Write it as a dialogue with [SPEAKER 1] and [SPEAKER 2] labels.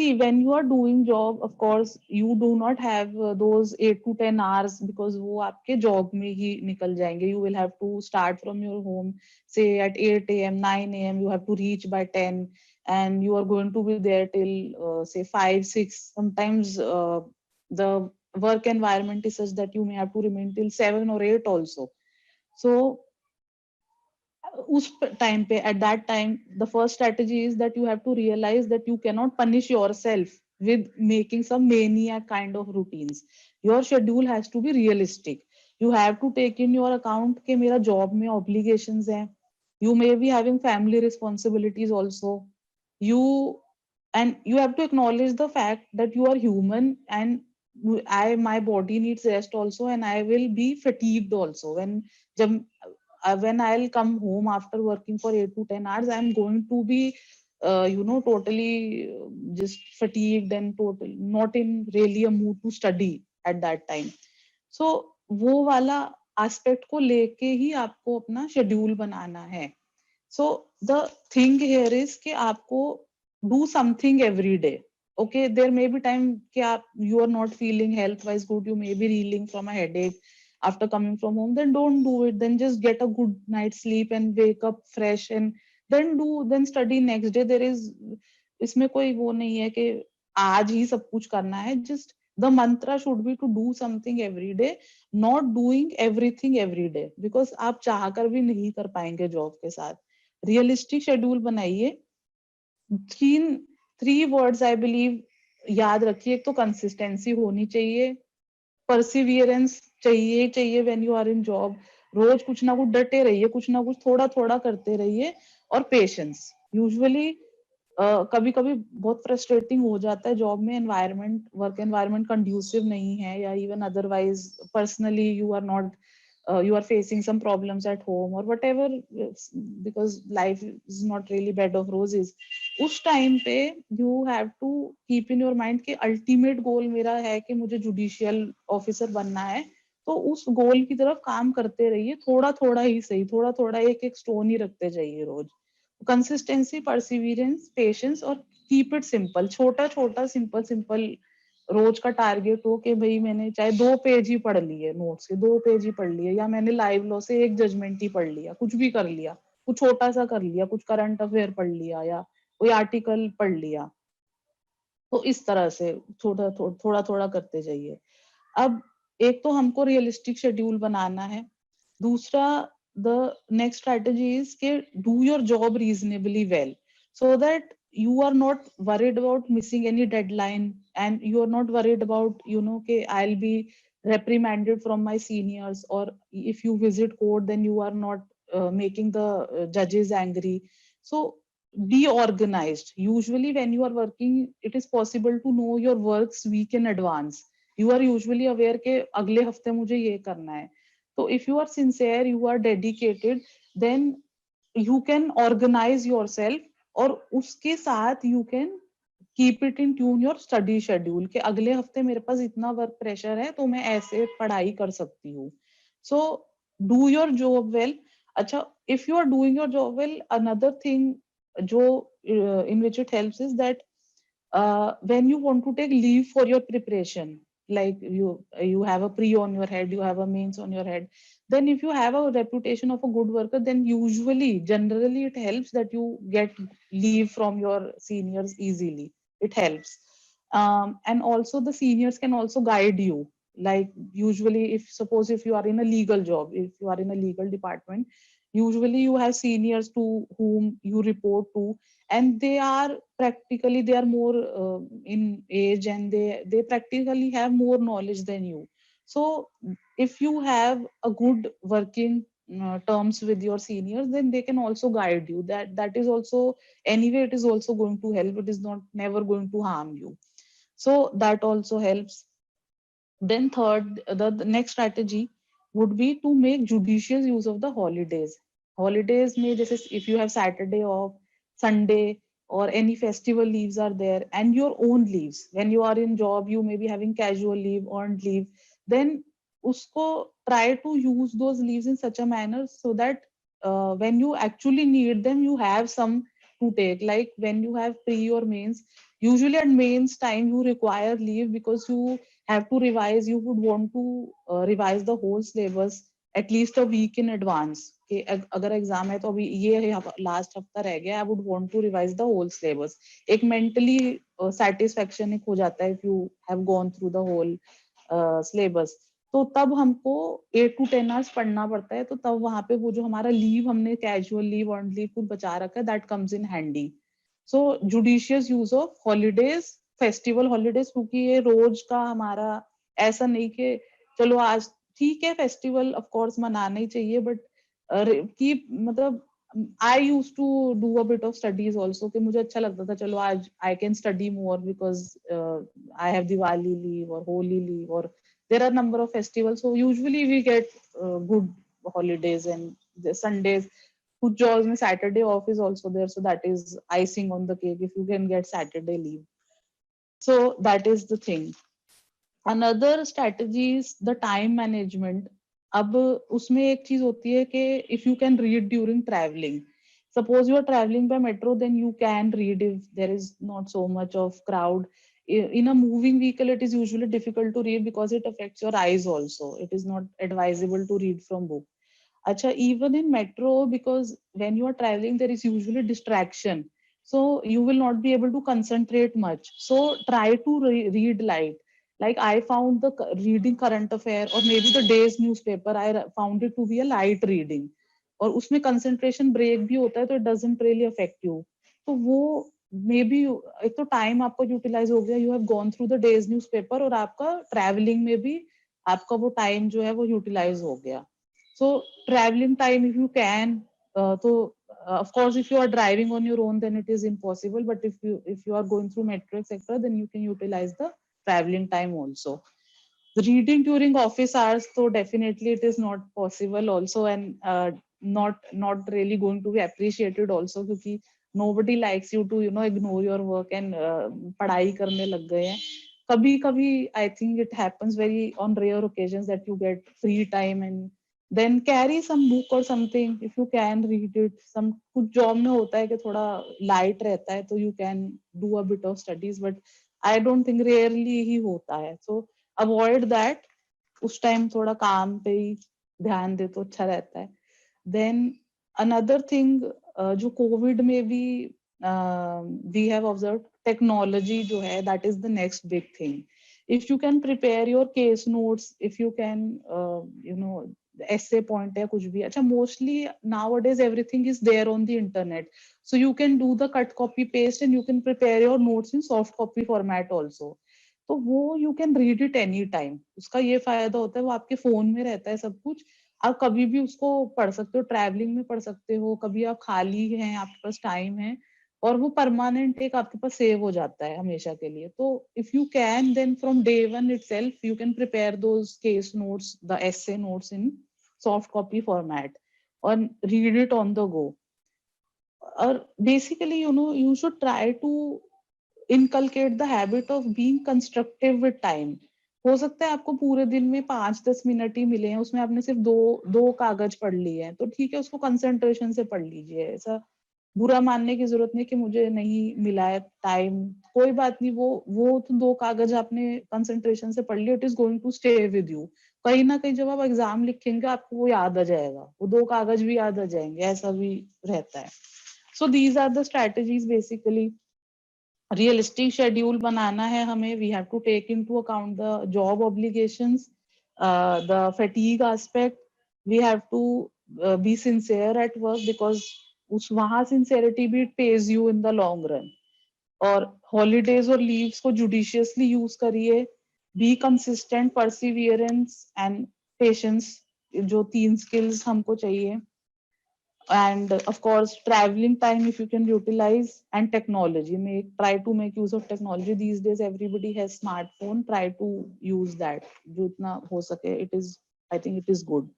[SPEAKER 1] See, when you are doing job, of course, you do not have those 8 to 10 hours because वो आपके job में ही निकल जाएंगे. You will have to start from your home, say at 8 a.m., 9 a.m. You have to reach by 10, and you are going to be there till say 5, 6. Sometimes the work environment is such that you may have to remain till 7 or 8 also. So उस time पे at that time the first strategy is that you have to realize that you cannot punish yourself with making some maniac kind of routines. Your schedule has to be realistic. You have to take in your account कि मेरा job में obligations हैं. You may be having family responsibilities also. You and you have to acknowledge the fact that you are human, and my body needs rest also, and I will be fatigued also जब when I'll come home after working for 8 to 10 hours, I'm going to be, totally just fatigued and total not in really a mood to study at that time. So वो वाला aspect को लेके ही आपको अपना schedule बनाना है. So the thing here is कि आपको do something every day. Okay, there may be time कि आप you are not feeling health wise good, you may be reeling from a headache after coming from home, then don't do it. Then just get a good night's sleep and wake up fresh, and then study next day. There is इसमें कोई वो नहीं है कि आज ही सब कुछ करना है. Just the mantra should be to do something every day, not doing everything every day, because आप चाह कर भी नहीं कर पाएंगे जॉब के साथ. रियलिस्टिक शेड्यूल बनाइए. तीन 3 words आई बिलीव याद रखिए. एक तो कंसिस्टेंसी होनी चाहिए, परसिवियरेंस चाहिए चाहिए when you are in job. रोज कुछ ना कुछ डटे रहिए, कुछ ना कुछ थोड़ा थोड़ा करते रहिए. और पेशेंस. यूजुअली कभी कभी बहुत फ्रस्ट्रेटिंग हो जाता है जॉब में. एनवायरनमेंट वर्क एनवायरनमेंट कंड्यूसिव नहीं है, या even otherwise personally you are not you are facing some problems at home or whatever, because life is not really bed of roses. उस टाइम पे you have to keep in your mind कि ultimate goal मेरा है कि मुझे judicial officer बनना है. तो उस गोल की तरफ काम करते रहिए, थोड़ा थोड़ा ही सही, थोड़ा थोड़ा एक एक स्टोन ही रखते जाइए रोज. कंसिस्टेंसी, परसिवियरेंस, पेशेंस, और कीप इट सिंपल. छोटा छोटा सिंपल सिंपल रोज का टारगेट हो कि भाई मैंने चाहे 2 पेज ही पढ़ लिए, नोट्स के 2 पेज ही पढ़ लिए, या मैंने लाइव लॉ से एक जजमेंट ही पढ़ लिया, कुछ भी कर लिया, कुछ छोटा सा कर लिया, कुछ करंट अफेयर पढ़ लिया, या कोई आर्टिकल पढ़ लिया. तो इस तरह से थोड़ा थोड़ा करते जाइए. अब एक तो हमको रियलिस्टिक शेड्यूल बनाना है. दूसरा, the next strategy is के do your job reasonably well, so that you are not worried about missing any deadline, and you are not worried about कि I'll be reprimanded from my seniors, or if you visit court then you are not making the judges angry. So be organized. Usually when you are working, it is possible to know your works week in advance. You are usually aware के अगले हफ्ते मुझे ये करना है. So if you are sincere, you are dedicated, then you can organize yourself, और उसके साथ you can keep it in tune your study schedule कि अगले हफ्ते मेरे पास इतना वर्क प्रेशर है तो मैं ऐसे पढ़ाई कर सकती हूँ. So do your job well. अच्छा, if you are doing your job well, another thing जो in which it helps is that when you want to take leave for your preparation, like you have a pre on your head, you have a mains on your head, then if you have a reputation of a good worker, then usually generally it helps that you get leave from your seniors easily. It helps. And also the seniors can also guide you. Like usually, if suppose if you are in a legal job, if you are in a legal department, usually you have seniors to whom you report to, and they are more in age, and they practically have more knowledge than you. So if you have a good working terms with your seniors, then they can also guide you. That is also, anyway, it is also going to help. It is not never going to harm you. So that also helps. Then third, the next strategy would be to make judicious use of the holidays. Holidays may just, if you have Saturday off, Sunday, or any festival leaves are there, and your own leaves. When you are in job, you may be having casual leave, earned leave. Then usko try to use those leaves in such a manner so that when you actually need them, you have some to take. Like when you have pre or mains, usually at mains time you require leave because you have to revise. You would want to revise the whole syllabus at least a week in advance. कि अगर exam है तो अभी ये last हफ्ता रह गया, I would want to revise the whole syllabus. एक मेंटली सेटिस्फेक्शन एक हो जाता है if you have gone through the whole syllabus. तो तब हमको 8 to 10 आवर्स पढ़ना पड़ता है. तो तब वहां पे वो जो हमारा लीव हमने कैजुअल लीव अर्न लीव कुछ बचा रखा है, that comes in handy. So judicious use of holidays, festival holidays, क्योंकि ये रोज का हमारा ऐसा नहीं कि चलो आज ठीक है फेस्टिवल ऑफ कोर्स मनाना ही चाहिए, बट की मतलब I use to do a bit of studies also, कि मुझे अच्छा लगता था चलो आज I can study more because I have Diwali leave और होली लीव और there are number of festivals, so usually we get good holidays. And the Sundays, कुछ jobs में Saturday off is also there, so that is icing on the cake if you can get Saturday leave. So that is the thing. Another strategy is the time management. अब उसमें एक चीज होती है कि if you can read during traveling, suppose you are traveling by metro, then you can read if there is not so much of crowd. In a moving vehicle it is usually difficult to read because it affects your eyes also. It is not advisable to read from book. Acha, even in metro, because when you are traveling there is usually distraction, so you will not be able to concentrate much. So try to read light. Like I found the reading current affair or maybe the day's newspaper, I found it to be a light reading. और उसमें concentration break भी होता है, तो it doesn't really affect you. तो वो may be एक तो टाइम आपका यूटिलाइज हो गया, you have gone through the days newspaper, और आपका ट्रैवलिंग में भी आपका वो टाइम जो है वो यूटिलाइज हो गया. सो travelling time if you can, तो of course if you are driving on your own then it is impossible, but if you are going through metro etc then you can utilize the traveling time also. Reading during office hours, so definitely it is not possible also, and not really going to be appreciated also, क्योंकि nobody likes you to ignore your work and पढ़ाई करने लग गए हैं. कभी कभी I think it happens very on rare occasions that you get free time, and then carry some book or something if you can read it. some कुछ job में होता है कि थोड़ा लाइट रहता है तो you can do a bit of studies, but I don't think rarely ही होता है. So avoid that. उस टाइम थोड़ा काम पे ही ध्यान दे तो अच्छा रहता है. देन अनदर थिंग, जो कोविड में भी वी हैव ऑब्जर्व, टेक्नोलॉजी जो है that is the next big thing. If you can prepare your case notes, if you can essay point है कुछ भी, अच्छा mostly nowadays everything is there on the internet, so you can do the cut copy paste and you can prepare your notes in soft copy format also. तो वो you can read it any time. उसका ये फायदा होता है वो आपके phone में रहता है सब कुछ, आप कभी भी उसको पढ़ सकते हो, ट्रैवलिंग में पढ़ सकते हो, कभी आप खाली हैं आपके पास टाइम है, और वो परमानेंट एक आपके पास सेव हो जाता है हमेशा के लिए. तो if you can then from day one itself you can prepare those case notes, the essay notes in soft copy format और read it on the go. और basically you should try to inculcate the habit of being constructive with time. हो सकता है आपको पूरे दिन में 5-10 minute ही मिले हैं, उसमें आपने सिर्फ दो कागज पढ़ लिए हैं, तो ठीक है उसको कंसंट्रेशन से पढ़ लीजिए. ऐसा बुरा मानने की जरूरत नहीं कि मुझे नहीं मिला है टाइम, कोई बात नहीं. वो तो 2 कागज आपने कंसंट्रेशन से पढ़ लिया, it is going to stay with you. कहीं ना कहीं जब आप एग्जाम लिखेंगे आपको वो याद आ जाएगा, वो 2 कागज भी याद आ जाएंगे, ऐसा भी रहता है. So these are the strategies basically. Realistic schedule बनाना है हमें, we have to take into account the job obligations, the fatigue aspect. We have to be sincere at work because उस वहां सिंसियरिटी भी pays you in the long run. और holidays और leaves को judiciously use करिए. Be consistent, perseverance and patience, जो 3 skills हमको चाहिए. And of course traveling time if you can utilize, and technology, try to make use of technology. These days everybody has smartphone, try to use that जो इतना हो सके. It is, I think it is good.